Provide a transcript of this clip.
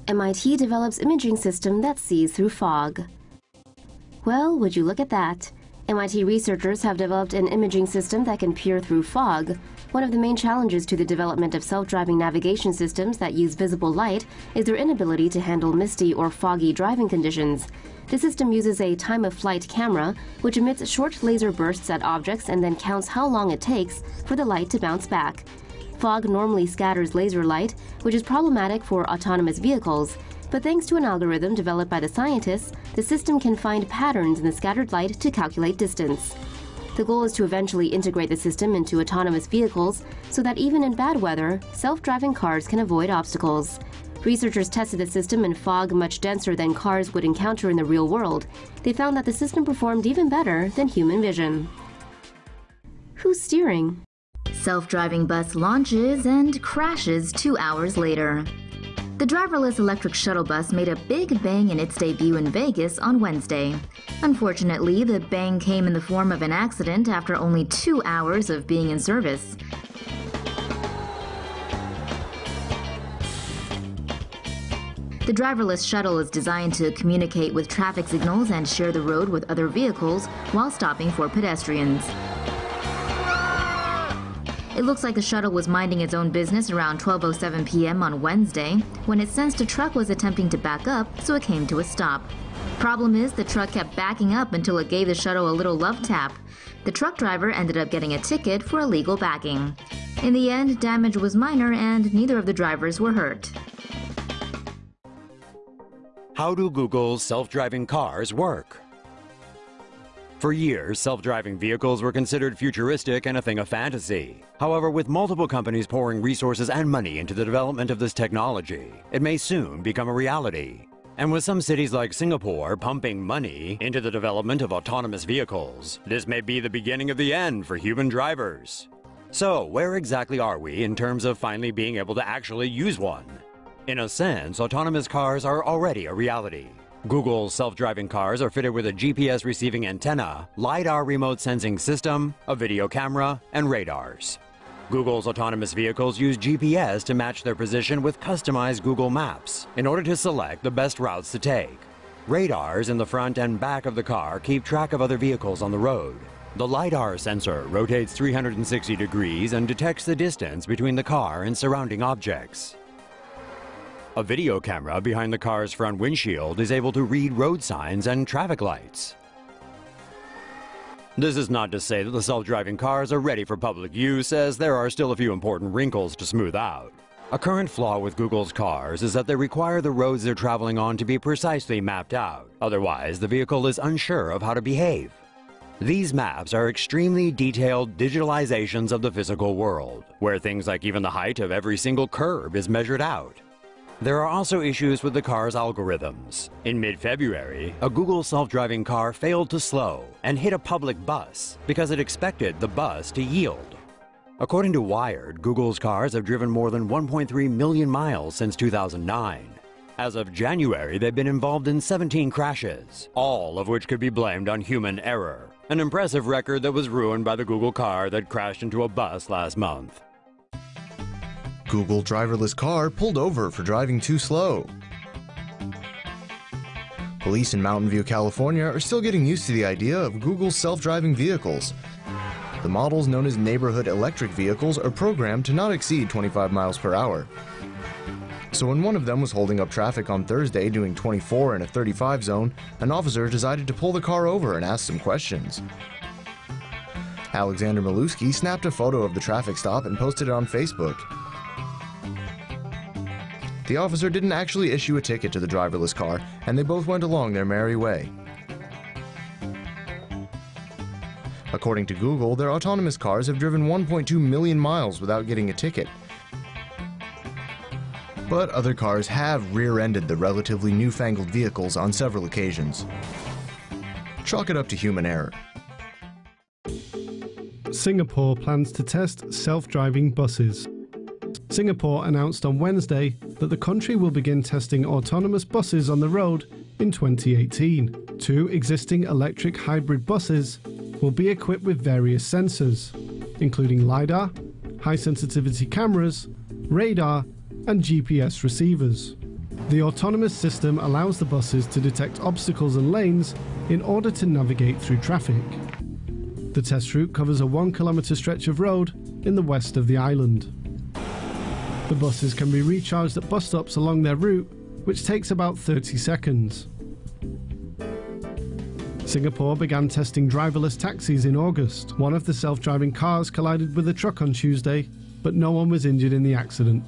MIT develops imaging system that sees through fog. Well, would you look at that? MIT researchers have developed an imaging system that can peer through fog. One of the main challenges to the development of self-driving navigation systems that use visible light is their inability to handle misty or foggy driving conditions. The system uses a time-of-flight camera, which emits short laser bursts at objects and then counts how long it takes for the light to bounce back. Fog normally scatters laser light, which is problematic for autonomous vehicles. But thanks to an algorithm developed by the scientists, the system can find patterns in the scattered light to calculate distance. The goal is to eventually integrate the system into autonomous vehicles so that even in bad weather, self-driving cars can avoid obstacles. Researchers tested the system in fog much denser than cars would encounter in the real world. They found that the system performed even better than human vision. Who's steering? Self-driving bus launches and crashes 2 hours later. The driverless electric shuttle bus made a big bang in its debut in Vegas on Wednesday. Unfortunately, the bang came in the form of an accident after only 2 hours of being in service. The driverless shuttle is designed to communicate with traffic signals and share the road with other vehicles while stopping for pedestrians. It looks like the shuttle was minding its own business around 12:07 p.m. on Wednesday when it sensed a truck was attempting to back up, so it came to a stop. Problem is, the truck kept backing up until it gave the shuttle a little love tap. The truck driver ended up getting a ticket for illegal backing. In the end, damage was minor and neither of the drivers were hurt. How do Google's self-driving cars work? For years, self-driving vehicles were considered futuristic and a thing of fantasy. However, with multiple companies pouring resources and money into the development of this technology, it may soon become a reality. And with some cities like Singapore pumping money into the development of autonomous vehicles, this may be the beginning of the end for human drivers. So, where exactly are we in terms of finally being able to actually use one? In a sense, autonomous cars are already a reality. Google's self-driving cars are fitted with a GPS receiving antenna, LiDAR remote sensing system, a video camera, and radars. Google's autonomous vehicles use GPS to match their position with customized Google Maps in order to select the best routes to take. Radars in the front and back of the car keep track of other vehicles on the road. The LiDAR sensor rotates 360 degrees and detects the distance between the car and surrounding objects. A video camera behind the car's front windshield is able to read road signs and traffic lights. This is not to say that the self-driving cars are ready for public use, as there are still a few important wrinkles to smooth out. A current flaw with Google's cars is that they require the roads they're traveling on to be precisely mapped out. Otherwise, the vehicle is unsure of how to behave. These maps are extremely detailed digitalizations of the physical world, where things like even the height of every single curb is measured out. There are also issues with the car's algorithms. In mid-February, a Google self-driving car failed to slow and hit a public bus because it expected the bus to yield. According to Wired, Google's cars have driven more than 1.3 million miles since 2009. As of January, they've been involved in 17 crashes, all of which could be blamed on human error. An impressive record that was ruined by the Google car that crashed into a bus last month. Google driverless car pulled over for driving too slow. Police in Mountain View, California are still getting used to the idea of Google's self-driving vehicles. The models known as neighborhood electric vehicles are programmed to not exceed 25 miles per hour. So when one of them was holding up traffic on Thursday doing 24 in a 35 zone, an officer decided to pull the car over and ask some questions. Alexander Maluski snapped a photo of the traffic stop and posted it on Facebook. The officer didn't actually issue a ticket to the driverless car, and they both went along their merry way. According to Google, their autonomous cars have driven 1.2 million miles without getting a ticket. But other cars have rear-ended the relatively newfangled vehicles on several occasions. Chalk it up to human error. Singapore plans to test self-driving buses. Singapore announced on Wednesday that the country will begin testing autonomous buses on the road in 2018. 2 existing electric hybrid buses will be equipped with various sensors, including LiDAR, high-sensitivity cameras, radar, and GPS receivers. The autonomous system allows the buses to detect obstacles and lanes in order to navigate through traffic. The test route covers a 1 kilometre stretch of road in the west of the island. The buses can be recharged at bus stops along their route, which takes about 30 seconds. Singapore began testing driverless taxis in August. One of the self-driving cars collided with a truck on Tuesday, but no one was injured in the accident.